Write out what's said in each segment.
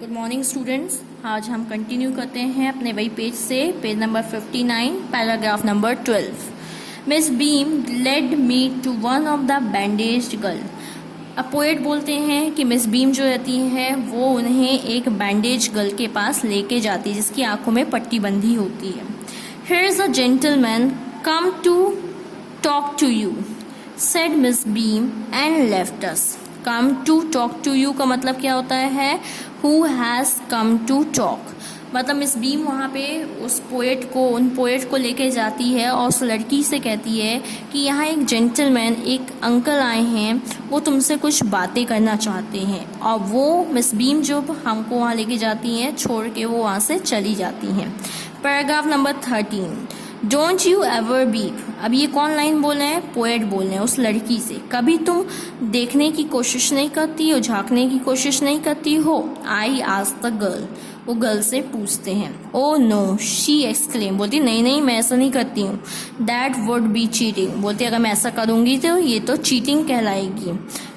Good morning students. आज हम continue करते हैं अपने वही पेज से, page number 59, paragraph number 12। Miss Beam led me to one of the bandaged girl. अब पोएट बोलते हैं कि मिस बीम जो रहती है वो उन्हें एक बैंडेज गर्ल के पास लेके जाती है जिसकी आंखों में पट्टी बंधी होती है। Here is a gentleman come to talk to you said Miss Beam and left us. Come to talk to you का मतलब क्या होता है? Who has come to talk. मतलब मिस बीम वहाँ पे उन पोएट को लेके जाती है और उस लड़की से कहती है कि यहाँ एक जेंटलमैन, एक अंकल आए हैं, वो तुमसे कुछ बातें करना चाहते हैं। और वो मिस बीम जो हमको वहाँ लेके जाती हैं, छोड़ के वो वहाँ से चली जाती हैं। Paragraph number 13, don't you ever beep. अब ये कौन लाइन बोल रहे हैं? पोएट बोल रहे हैं उस लड़की से। कभी तुम देखने की कोशिश नहीं करती हो, झांकने की कोशिश नहीं करती हो? I asked the girl. वो गर्ल से पूछते हैं। Oh no, she exclaim. बोलती नहीं नहीं, मैं ऐसा नहीं करती हूँ। That would be cheating. बोलती अगर मैं ऐसा करूँगी तो ये तो चीटिंग कहलाएगी।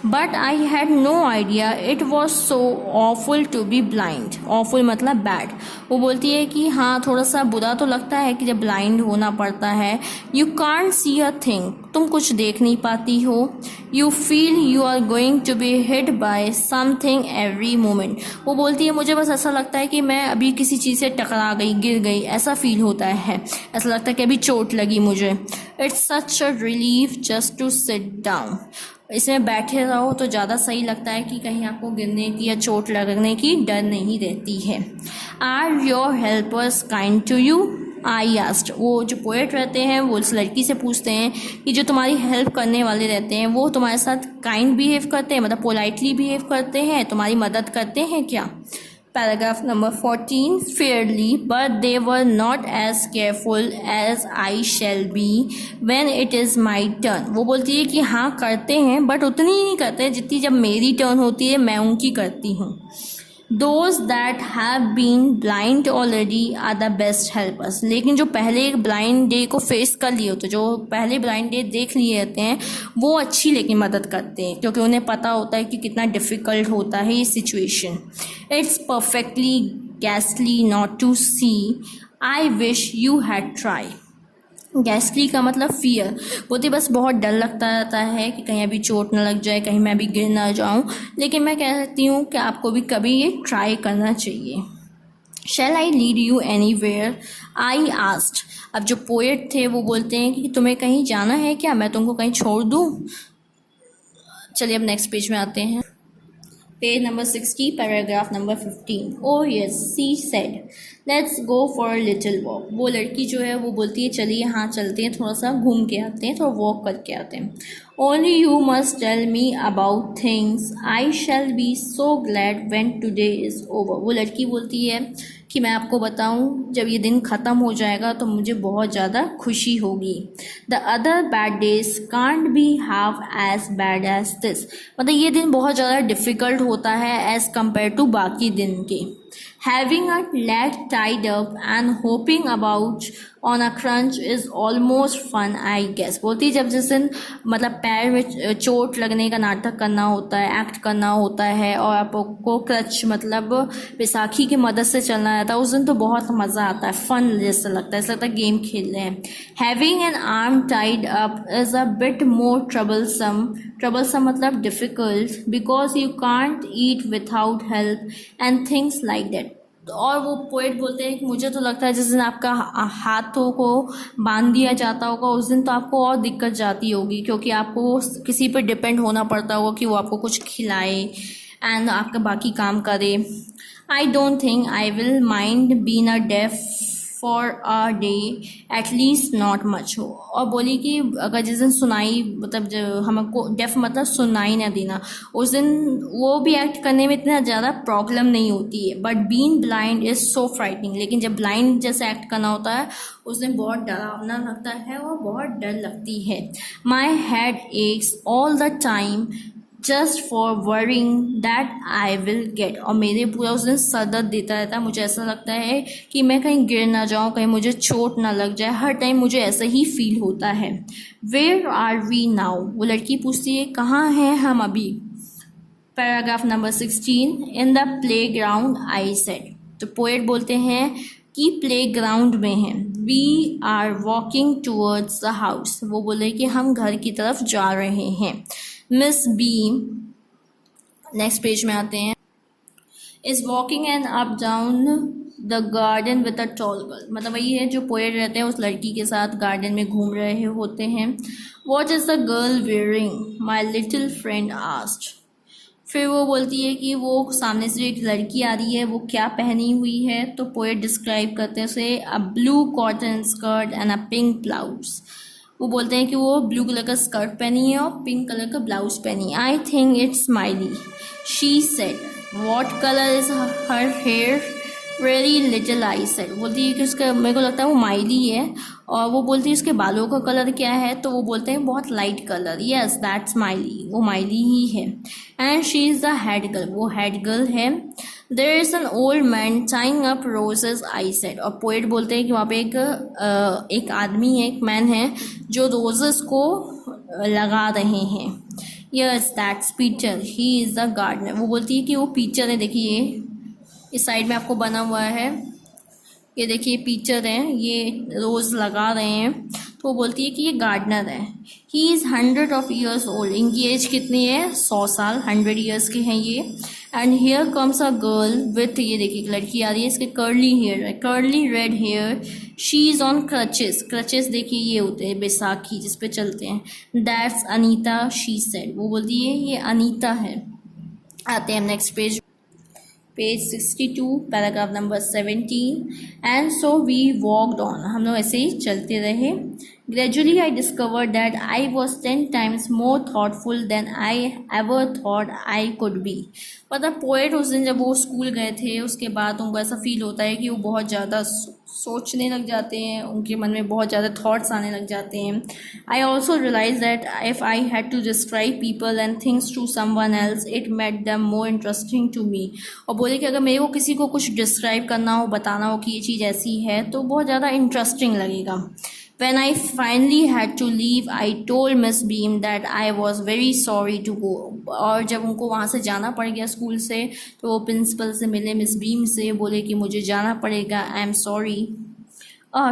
But I had no idea it was so awful to be blind. Awful मतलब बैड। वो बोलती है कि हाँ, थोड़ा सा बुरा तो लगता है कि जब ब्लाइंड होना पड़ता है। You can't see a thing. तुम कुछ देख नहीं पाती हो। You feel you are going to be hit by something every moment. वो बोलती है मुझे बस ऐसा लगता है कि मैं अभी किसी चीज़ से टकरा गई, गिर गई, ऐसा फील होता है। ऐसा लगता है कि अभी चोट लगी मुझे। It's such a relief just to sit down. इसमें बैठे रहो तो ज़्यादा सही लगता है कि कहीं आपको गिरने की या चोट लगने की डर नहीं रहती है। Are your helpers kind to you? I asked. वो जो पोएट रहते हैं वो उस लड़की से पूछते हैं कि जो तुम्हारी हेल्प करने वाले रहते हैं वो तुम्हारे साथ काइंड बिहेव करते हैं, मतलब पोलाइटली बिहेव करते हैं, तुम्हारी मदद करते हैं क्या? Paragraph number 14, fairly but they were not as careful as I shall be when it is my turn. वो बोलती है कि हाँ करते हैं बट उतनी ही नहीं करते जितनी जब मेरी टर्न होती है मैं उनकी करती हूँ। Those that have been blind already are the best helpers। लेकिन जो पहले एक ब्लाइंड डे को फेस कर लिए होते, जो पहले ब्लाइंड डे देख लिए रहते हैं, वो अच्छी लेकिन मदद करते हैं क्योंकि उन्हें पता होता है कि कितना डिफ़िकल्ट होता है ये सिचुएशन। इट्स परफेक्टली गैसली not to see. I wish you had try. गैसली का मतलब फियर। बोलती बस बहुत डर लगता रहता है कि कहीं अभी चोट ना लग जाए, कहीं मैं अभी गिर ना जाऊं, लेकिन मैं कहती हूँ कि आपको भी कभी ये ट्राई करना चाहिए। Shall I lead you anywhere? I asked. अब जो पोएट थे वो बोलते हैं कि तुम्हें कहीं जाना है क्या, मैं तुमको कहीं छोड़ दूँ? चलिए अब नेक्स्ट पेज में आते हैं। Page number 60, paragraph number 15। Oh yes, she said, let's go for a little walk. वो लड़की जो है वो बोलती है चलिए हाँ चलते हैं, थोड़ा सा घूम के आते हैं, थोड़ा वॉक करके आते हैं। Only you must tell me about things I shall be so glad when today is over. वो लड़की बोलती है कि मैं आपको बताऊं जब ये दिन ख़त्म हो जाएगा तो मुझे बहुत ज़्यादा खुशी होगी। The other bad days can't be half as bad as this. मतलब ये दिन बहुत ज़्यादा डिफ़िकल्ट होता है एज़ कम्पेयर टू बाकी दिन के। Having a leg tied up and hoping about on a crunch is almost fun, I guess। बोलती जब जिस दिन मतलब पैर में चोट लगने का नाटक करना होता है, एक्ट करना होता है और आपको क्रच मतलब बैसाखी की मदद से चलना रहता है, उस दिन तो बहुत मज़ा आता है, फन जैसा लगता है, ऐसा लगता है गेम खेल रहे हैं। Having an arm tied up is a bit more troublesome मतलब difficult, because you can't eat without help and things like that. और वो पोएट बोलते हैं कि मुझे तो लगता है जिस दिन आपका हाथों को बांध दिया जाता होगा उस दिन तो आपको और दिक्कत जाती होगी क्योंकि आपको किसी पर डिपेंड होना पड़ता होगा कि वो आपको कुछ खिलाए एंड आपका बाकी काम करे। I don't think I will mind being a deaf for a day, at least not much हो। और बोली कि अगर जिस दिन सुनाई मतलब जो हमको डेफ मतलब सुनाई ना देना, उस दिन वो भी एक्ट करने में इतना ज़्यादा प्रॉब्लम नहीं होती है। But being blind is so frightening. लेकिन जब ब्लाइंड जैसे एक्ट करना होता है उस दिन बहुत डरावना लगता है और बहुत डर लगती है। My head x all the time just for worrying that I will get. और मेरे पूरा उस दिन सर दर्द देता रहता है, मुझे ऐसा लगता है कि मैं कहीं गिर ना जाऊँ, कहीं मुझे चोट ना लग जाए, हर टाइम मुझे ऐसा ही फील होता है। Where are we now? वो लड़की पूछती है कहाँ हैं हम अभी? Paragraph number 16, in the playground I said. तो पोएट बोलते हैं कि प्ले ग्राउंड में है। We are walking towards the house, वो बोले कि हम घर की तरफ जा रहे हैं। मिस बीम, नेक्स्ट पेज में आते हैं, is walking and up down the garden with a tall girl. मतलब वही है जो पोएट रहते हैं उस लड़की के साथ गार्डन में घूम रहे होते हैं। What is the girl wearing, my little friend asked. फिर वो बोलती है कि वो सामने से जो एक लड़की आ रही है वो क्या पहनी हुई है। तो पोएट डिस्क्राइब करते हैं उसे, a blue cotton skirt and a pink blouse. वो बोलते हैं कि वो ब्लू कलर का स्कर्ट पहनी है और पिंक कलर का ब्लाउज पहनी है। I think it's Smiley, she said. What colour is her hair, very little I said. बोलती है कि उसका, मेरे को लगता है वो माइली है। और वो बोलती है उसके बालों का कलर क्या है, तो वो बोलते हैं बहुत light colour. Yes that's Miley, वो माइली ही है। And she is the head girl, वो हेड गर्ल है। There is an old man tying up roses I said. और पोएट बोलते हैं कि वहाँ पे एक आदमी है, एक मैन है जो रोजेस को लगा रहे हैं। Yes that's Peter, he is the gardener. वो बोलती है कि वो पीटर है। देखिए इस साइड में आपको बना हुआ है, ये देखिए पीचर हैं, ये रोज़ लगा रहे हैं। तो वो बोलती है कि ये गार्डनर है। He is 100 of years old, इनकी एज कितनी है, 100 साल, 100 ईयर्स के हैं ये। And here comes a girl with, ये देखिए एक लड़की आ रही है, इसके कर्ली हेयर है, curly red hair. She is on crutches, crutches देखिए ये होते हैं बैसाखी जिस पे चलते हैं। That's Anita, she said. वो बोलती है ये अनीता है। आते हैं next page, page 62, paragraph number 17। And so we walked on, हम लोग ऐसे ही चलते रहे। Gradually I discovered that I was 10 times more thoughtful than I ever thought I could be. मतलब पोएट उस दिन जब वो स्कूल गए थे उसके बाद उनको ऐसा फील होता है कि वो बहुत ज़्यादा सोचने लग जाते हैं, उनके मन में बहुत ज़्यादा थॉट्स आने लग जाते हैं। I also realise that if I had to describe people and things to someone else it made them more interesting to me. और बोले कि अगर मेरे को किसी को कुछ डिस्क्राइब करना हो, बताना हो कि ये चीज़ ऐसी है, तो बहुत ज़्यादा इंटरेस्टिंग लगेगा। When I finally had to leave, I told Miss Beam that I was very sorry to go. और जब उनको वहाँ से जाना पड़ गया स्कूल से, तो वो प्रिंसिपल से मिले, मिस बीम से, बोले कि मुझे जाना पड़ेगा, I am sorry.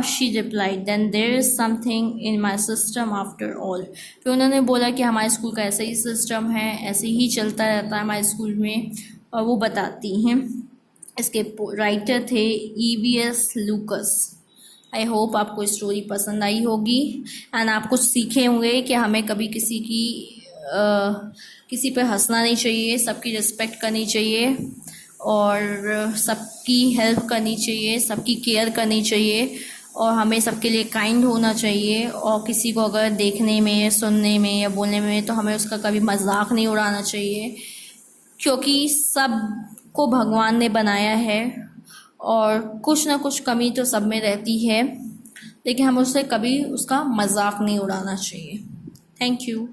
She replied, then there is something in my system after all. फिर उन्होंने बोला कि हमारे स्कूल का ऐसा ही सिस्टम है, ऐसे ही चलता रहता है हमारे स्कूल में। और वो बताती हैं, इसके राइटर थे EVS लूकस। आई होप आपको स्टोरी पसंद आई होगी एंड आप कुछ सीखे होंगे कि हमें कभी किसी पे हंसना नहीं चाहिए, सबकी रिस्पेक्ट करनी चाहिए और सबकी हेल्प करनी चाहिए, सबकी केयर करनी चाहिए और हमें सबके लिए काइंड होना चाहिए। और किसी को अगर देखने में, सुनने में या बोलने में, तो हमें उसका कभी मजाक नहीं उड़ाना चाहिए, क्योंकि सब को भगवान ने बनाया है और कुछ ना कुछ कमी तो सब में रहती है, लेकिन हमें उससे कभी उसका मजाक नहीं उड़ाना चाहिए। Thank you.